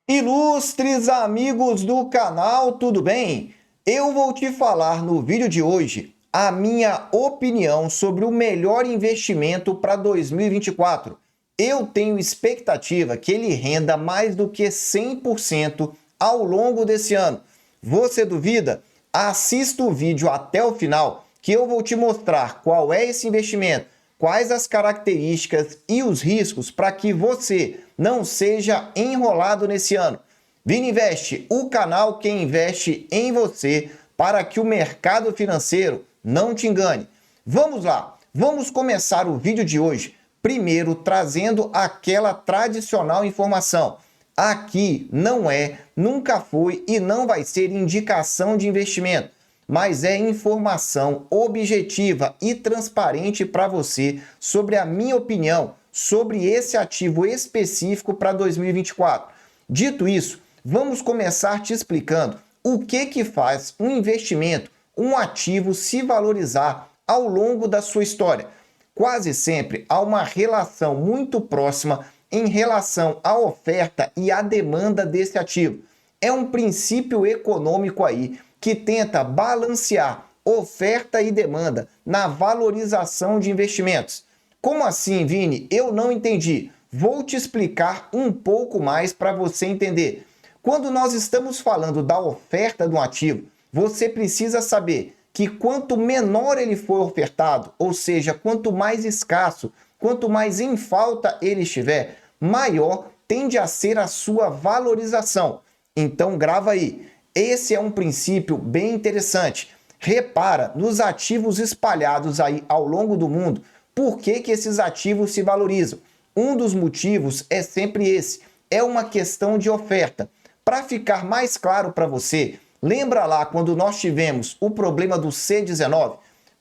Ilustres amigos do canal, tudo bem? Eu vou te falar no vídeo de hoje a minha opinião sobre o melhor investimento para 2024. Eu tenho expectativa que ele renda mais do que 100% ao longo desse ano. Você duvida? Assista o vídeo até o final que eu vou te mostrar qual é esse investimento, quais as características e os riscos para que você não seja enrolado nesse ano. Vini Investe, o canal que investe em você para que o mercado financeiro não te engane. Vamos lá, vamos começar o vídeo de hoje, primeiro trazendo aquela tradicional informação. Aqui não é, nunca foi e não vai ser indicação de investimento, mas é informação objetiva e transparente para você sobre a minha opinião sobre esse ativo específico para 2024. Dito isso, vamos começar te explicando o que faz um investimento, um ativo se valorizar ao longo da sua história. Quase sempre há uma relação muito próxima em relação à oferta e à demanda desse ativo. É um princípio econômico aí que tenta balancear oferta e demanda na valorização de investimentos. Como assim, Vini? Eu não entendi. Vou te explicar um pouco mais para você entender. Quando nós estamos falando da oferta de um ativo, você precisa saber que quanto menor ele for ofertado, ou seja, quanto mais escasso, quanto mais em falta ele estiver, maior tende a ser a sua valorização. Então grava aí. Esse é um princípio bem interessante. Repara nos ativos espalhados aí ao longo do mundo, por que esses ativos se valorizam. Um dos motivos é sempre esse, é uma questão de oferta. Para ficar mais claro para você, lembra lá quando nós tivemos o problema do C-19?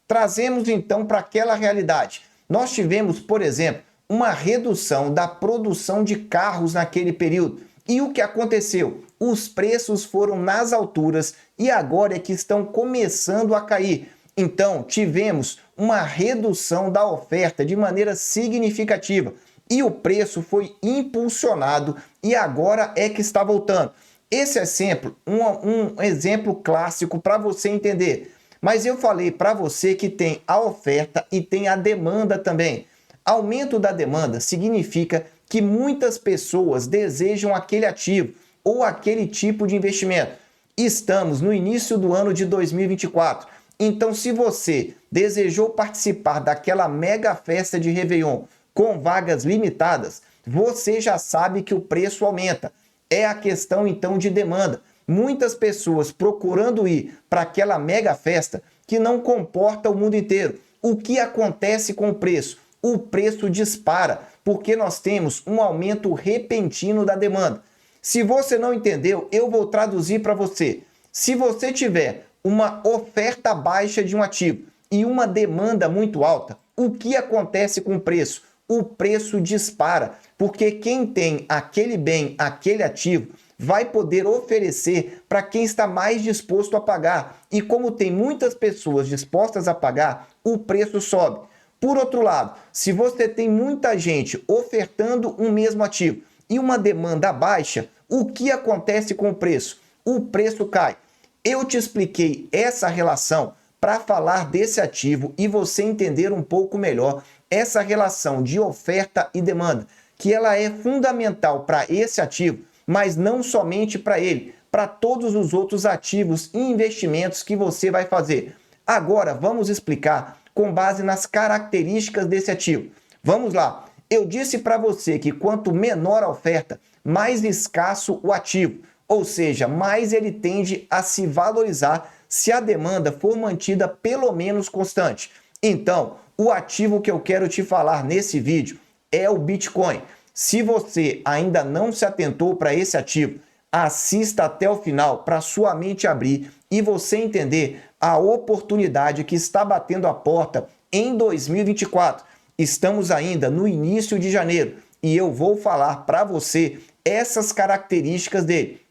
Trazemos então para aquela realidade. Nós tivemos, por exemplo, uma redução da produção de carros naquele período. E o que aconteceu? Os preços foram nas alturas e agora é que estão começando a cair. Então, tivemos uma redução da oferta de maneira significativa e o preço foi impulsionado e agora é que está voltando. Esse é sempre um exemplo clássico para você entender. Mas eu falei para você que tem a oferta e tem a demanda também. Aumento da demanda significa que muitas pessoas desejam aquele ativo ou aquele tipo de investimento. Estamos no início do ano de 2024. Então, se você desejou participar daquela mega festa de Réveillon com vagas limitadas, você já sabe que o preço aumenta. É a questão, então, de demanda. Muitas pessoas procurando ir para aquela mega festa que não comporta o mundo inteiro. O que acontece com o preço? O preço dispara, porque nós temos um aumento repentino da demanda. Se você não entendeu, eu vou traduzir para você. Se você tiver uma oferta baixa de um ativo e uma demanda muito alta, o que acontece com o preço? O preço dispara, porque quem tem aquele bem, aquele ativo, vai poder oferecer para quem está mais disposto a pagar. E como tem muitas pessoas dispostas a pagar, o preço sobe. Por outro lado, se você tem muita gente ofertando um mesmo ativo e uma demanda baixa, o que acontece com o preço? O preço cai. Eu te expliquei essa relação para falar desse ativo e você entender um pouco melhor essa relação de oferta e demanda, que ela é fundamental para esse ativo, mas não somente para ele, para todos os outros ativos e investimentos que você vai fazer. Agora vamos explicar com base nas características desse ativo. Vamos lá. Eu disse para você que quanto menor a oferta, mais escasso o ativo, ou seja, mais ele tende a se valorizar se a demanda for mantida pelo menos constante. Então, o ativo que eu quero te falar nesse vídeo é o Bitcoin. Se você ainda não se atentou para esse ativo, assista até o final para sua mente abrir e você entender a oportunidade que está batendo a porta em 2024. Estamos ainda no início de janeiro e eu vou falar para você essas características dele.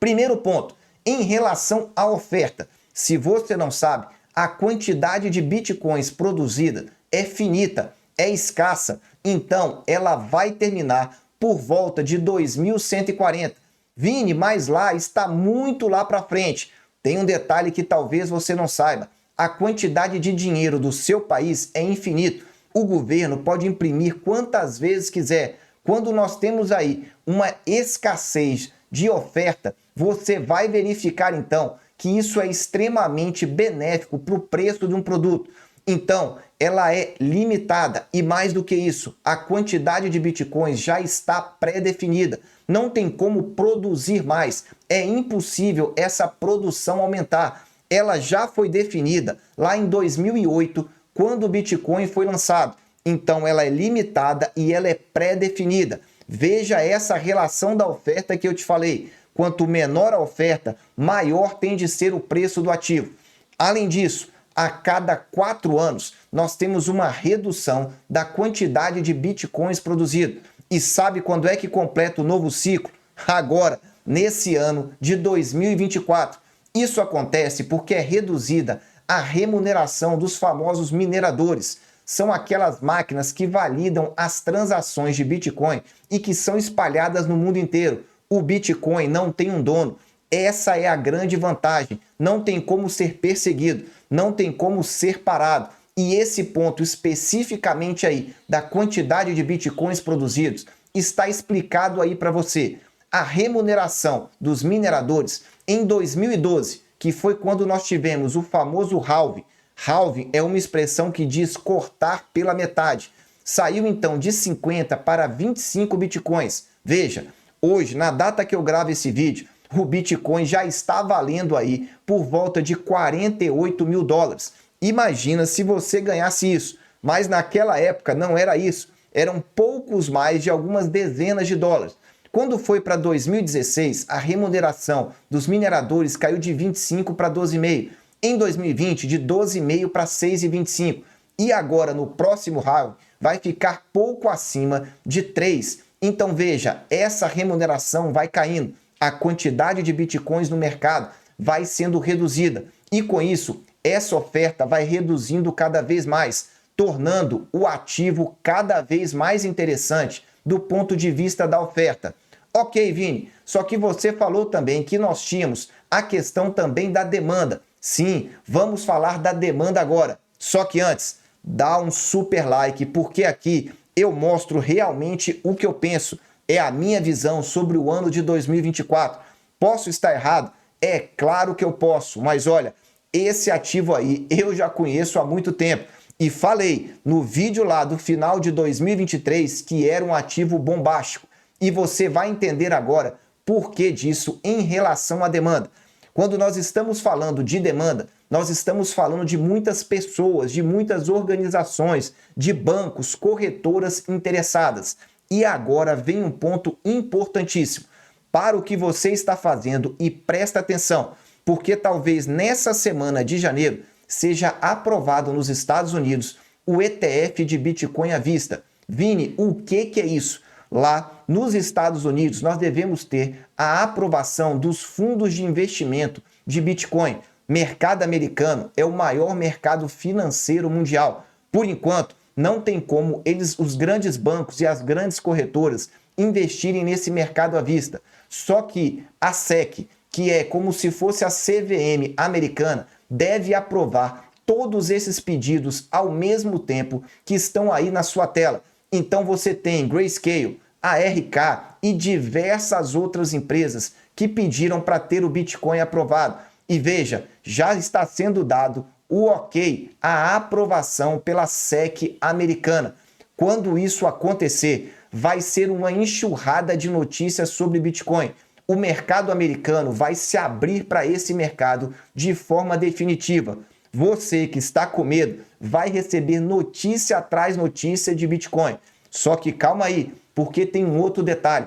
Primeiro ponto, em relação à oferta. Se você não sabe, a quantidade de bitcoins produzida é finita, é escassa, então ela vai terminar por volta de 2140. Vini, mas lá está muito lá para frente. Tem um detalhe que talvez você não saiba. A quantidade de dinheiro do seu país é infinito. O governo pode imprimir quantas vezes quiser. Quando nós temos aí uma escassez de oferta, você vai verificar então que isso é extremamente benéfico para o preço de um produto. Então, ela é limitada e mais do que isso, a quantidade de bitcoins já está pré-definida. Não tem como produzir mais. É impossível essa produção aumentar. Ela já foi definida lá em 2008, quando o Bitcoin foi lançado. Então, ela é limitada e ela é pré-definida. Veja essa relação da oferta que eu te falei. Quanto menor a oferta, maior tem de ser o preço do ativo. Além disso, a cada 4 anos, nós temos uma redução da quantidade de bitcoins produzido. E sabe quando é que completa o novo ciclo? Agora, nesse ano de 2024. Isso acontece porque é reduzida a remuneração dos famosos mineradores. São aquelas máquinas que validam as transações de Bitcoin e que são espalhadas no mundo inteiro. O Bitcoin não tem um dono. Essa é a grande vantagem. Não tem como ser perseguido, não tem como ser parado. E esse ponto especificamente aí da quantidade de bitcoins produzidos está explicado aí para você. A remuneração dos mineradores em 2012, que foi quando nós tivemos o famoso halving. Halving é uma expressão que diz cortar pela metade. Saiu então de 50 para 25 bitcoins. Veja, hoje, na data que eu gravo esse vídeo, o Bitcoin já está valendo aí por volta de 48 mil dólares. Imagina se você ganhasse isso, mas naquela época não era isso, eram poucos mais de algumas dezenas de dólares. Quando foi para 2016, a remuneração dos mineradores caiu de 25 para 12,5. Em 2020, de 12,5 para 6,25. E agora, no próximo round, vai ficar pouco acima de 3. Então veja, essa remuneração vai caindo. A quantidade de bitcoins no mercado vai sendo reduzida. E com isso, essa oferta vai reduzindo cada vez mais, tornando o ativo cada vez mais interessante do ponto de vista da oferta. Ok, Vini, só que você falou também que nós tínhamos a questão também da demanda. Sim, vamos falar da demanda agora. Só que antes, dá um super like, porque aqui eu mostro realmente o que eu penso. É a minha visão sobre o ano de 2024. Posso estar errado? É claro que eu posso, mas olha, esse ativo aí eu já conheço há muito tempo. E falei no vídeo lá do final de 2023 que era um ativo bombástico. E você vai entender agora por que disso em relação à demanda. Quando nós estamos falando de demanda, nós estamos falando de muitas pessoas, de muitas organizações, de bancos, corretoras interessadas. E agora vem um ponto importantíssimo para o que você está fazendo e presta atenção, porque talvez nessa semana de janeiro seja aprovado nos Estados Unidos o ETF de Bitcoin à vista. Vini, o que é isso? Lá nos Estados Unidos nós devemos ter a aprovação dos fundos de investimento de Bitcoin. Mercado americano é o maior mercado financeiro mundial. Por enquanto, não tem como os grandes bancos e as grandes corretoras investirem nesse mercado à vista. Só que a SEC, que é como se fosse a CVM americana, deve aprovar todos esses pedidos ao mesmo tempo que estão aí na sua tela. Então você tem Grayscale, ARK e diversas outras empresas que pediram para ter o Bitcoin aprovado. E veja, já está sendo dado o ok, a aprovação pela SEC americana. Quando isso acontecer, vai ser uma enxurrada de notícias sobre Bitcoin. O mercado americano vai se abrir para esse mercado de forma definitiva. Você que está com medo vai receber notícia atrás notícia de Bitcoin. Só que calma aí, porque tem um outro detalhe.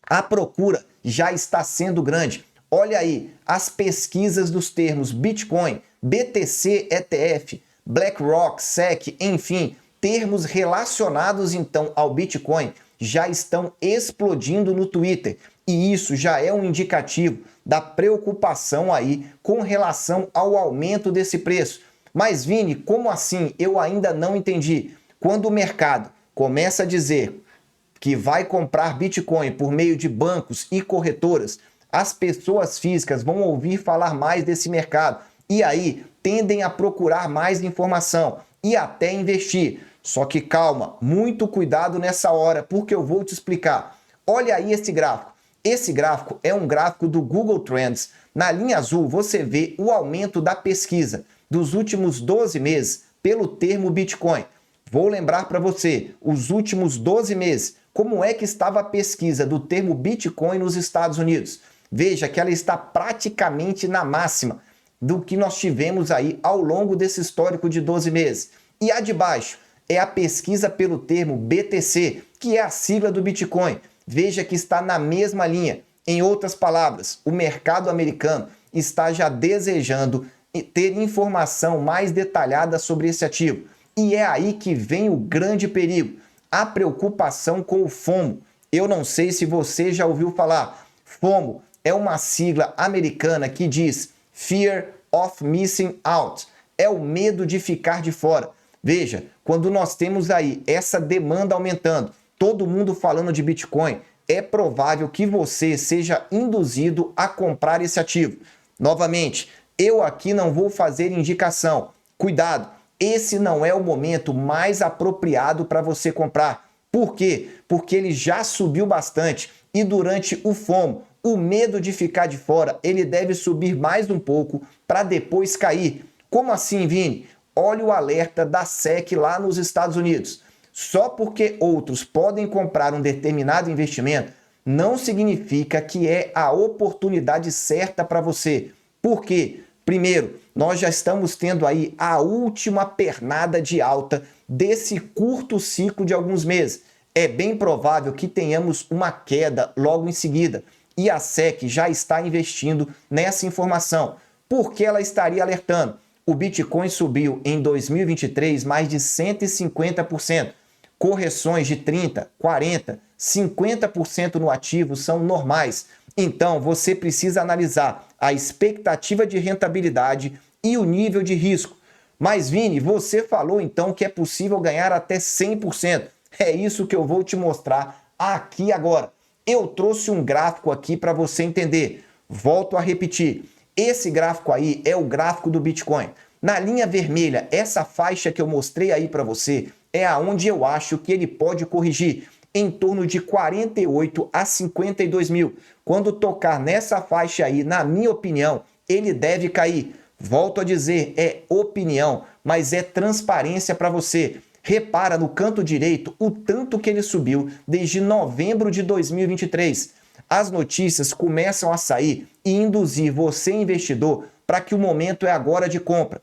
A procura já está sendo grande. Olha aí, as pesquisas dos termos Bitcoin, BTC ETF, BlackRock, SEC, enfim, termos relacionados então ao Bitcoin já estão explodindo no Twitter. E isso já é um indicativo da preocupação aí com relação ao aumento desse preço. Mas Vini, como assim? Eu ainda não entendi. Quando o mercado começa a dizer que vai comprar Bitcoin por meio de bancos e corretoras, as pessoas físicas vão ouvir falar mais desse mercado e aí tendem a procurar mais informação e até investir. Só que calma, muito cuidado nessa hora, porque eu vou te explicar. Olha aí esse gráfico. Esse gráfico é um gráfico do Google Trends. Na linha azul você vê o aumento da pesquisa dos últimos 12 meses pelo termo Bitcoin. Vou lembrar para você, os últimos 12 meses, como é que estava a pesquisa do termo Bitcoin nos Estados Unidos. Veja que ela está praticamente na máxima do que nós tivemos aí ao longo desse histórico de 12 meses. E a de baixo é a pesquisa pelo termo BTC, que é a sigla do Bitcoin. Veja que está na mesma linha. Em outras palavras, o mercado americano está já desejando ter informação mais detalhada sobre esse ativo. E é aí que vem o grande perigo, a preocupação com o FOMO. Eu não sei se você já ouviu falar. FOMO é uma sigla americana que diz Fear of Missing Out. É o medo de ficar de fora. Veja, quando nós temos aí essa demanda aumentando, todo mundo falando de Bitcoin, é provável que você seja induzido a comprar esse ativo. Novamente, eu aqui não vou fazer indicação. Cuidado, esse não é o momento mais apropriado para você comprar. Por quê? Porque ele já subiu bastante e durante o FOMO, o medo de ficar de fora, ele deve subir mais um pouco para depois cair. Como assim, Vini? Olha o alerta da SEC lá nos Estados Unidos. Só porque outros podem comprar um determinado investimento, não significa que é a oportunidade certa para você. Por quê? Primeiro, nós já estamos tendo aí a última pernada de alta desse curto ciclo de alguns meses. É bem provável que tenhamos uma queda logo em seguida. E a SEC já está investindo nessa informação. Por que ela estaria alertando? O Bitcoin subiu em 2023 mais de 150%. Correções de 30%, 40%, 50% no ativo são normais. Então, você precisa analisar a expectativa de rentabilidade e o nível de risco. Mas, Vini, você falou então que é possível ganhar até 100%. É isso que eu vou te mostrar aqui agora. Eu trouxe um gráfico aqui para você entender. Volto a repetir. Esse gráfico aí é o gráfico do Bitcoin. Na linha vermelha, essa faixa que eu mostrei aí para você é aonde eu acho que ele pode corrigir, em torno de 48 a 52 mil. Quando tocar nessa faixa aí, na minha opinião, ele deve cair. Volto a dizer, é opinião, mas é transparência para você. Repara no canto direito o tanto que ele subiu desde novembro de 2023. As notícias começam a sair e induzir você, investidor, para que o momento é agora de compra.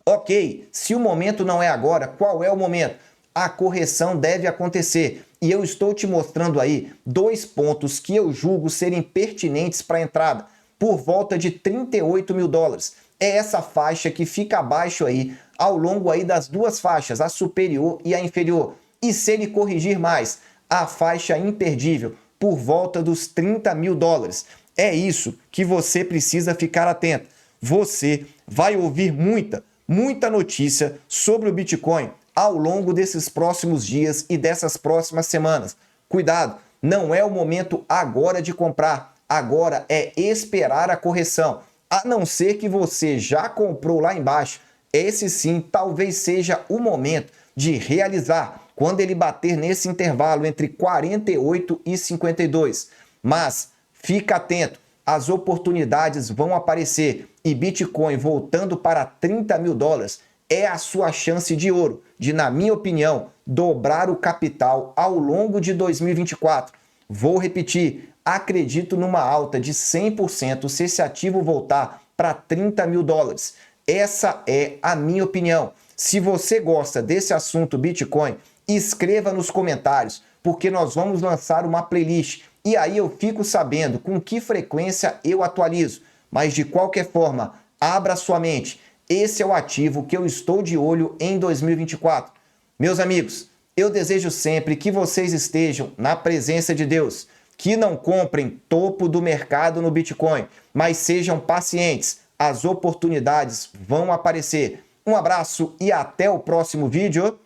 Ok, se o momento não é agora, qual é o momento? A correção deve acontecer. E eu estou te mostrando aí 2 pontos que eu julgo serem pertinentes para a entrada, por volta de 38 mil dólares. É essa faixa que fica abaixo aí, ao longo aí das 2 faixas, a superior e a inferior. E se ele corrigir mais, a faixa imperdível, por volta dos 30 mil dólares. É isso que você precisa ficar atento. Você vai ouvir muita notícia sobre o Bitcoin ao longo desses próximos dias e dessas próximas semanas. Cuidado, não é o momento agora de comprar. Agora é esperar a correção. A não ser que você já comprou lá embaixo, esse sim talvez seja o momento de realizar quando ele bater nesse intervalo entre 48 e 52. Mas fica atento, as oportunidades vão aparecer e Bitcoin voltando para 30 mil dólares é a sua chance de ouro de, na minha opinião, dobrar o capital ao longo de 2024. Vou repetir, acredito numa alta de 100% se esse ativo voltar para 30 mil dólares. Essa é a minha opinião. Se você gosta desse assunto Bitcoin, escreva nos comentários, porque nós vamos lançar uma playlist e aí eu fico sabendo com que frequência eu atualizo. Mas de qualquer forma, abra sua mente. Esse é o ativo que eu estou de olho em 2024. Meus amigos, eu desejo sempre que vocês estejam na presença de Deus, que não comprem topo do mercado no Bitcoin, mas sejam pacientes. As oportunidades vão aparecer. Um abraço e até o próximo vídeo.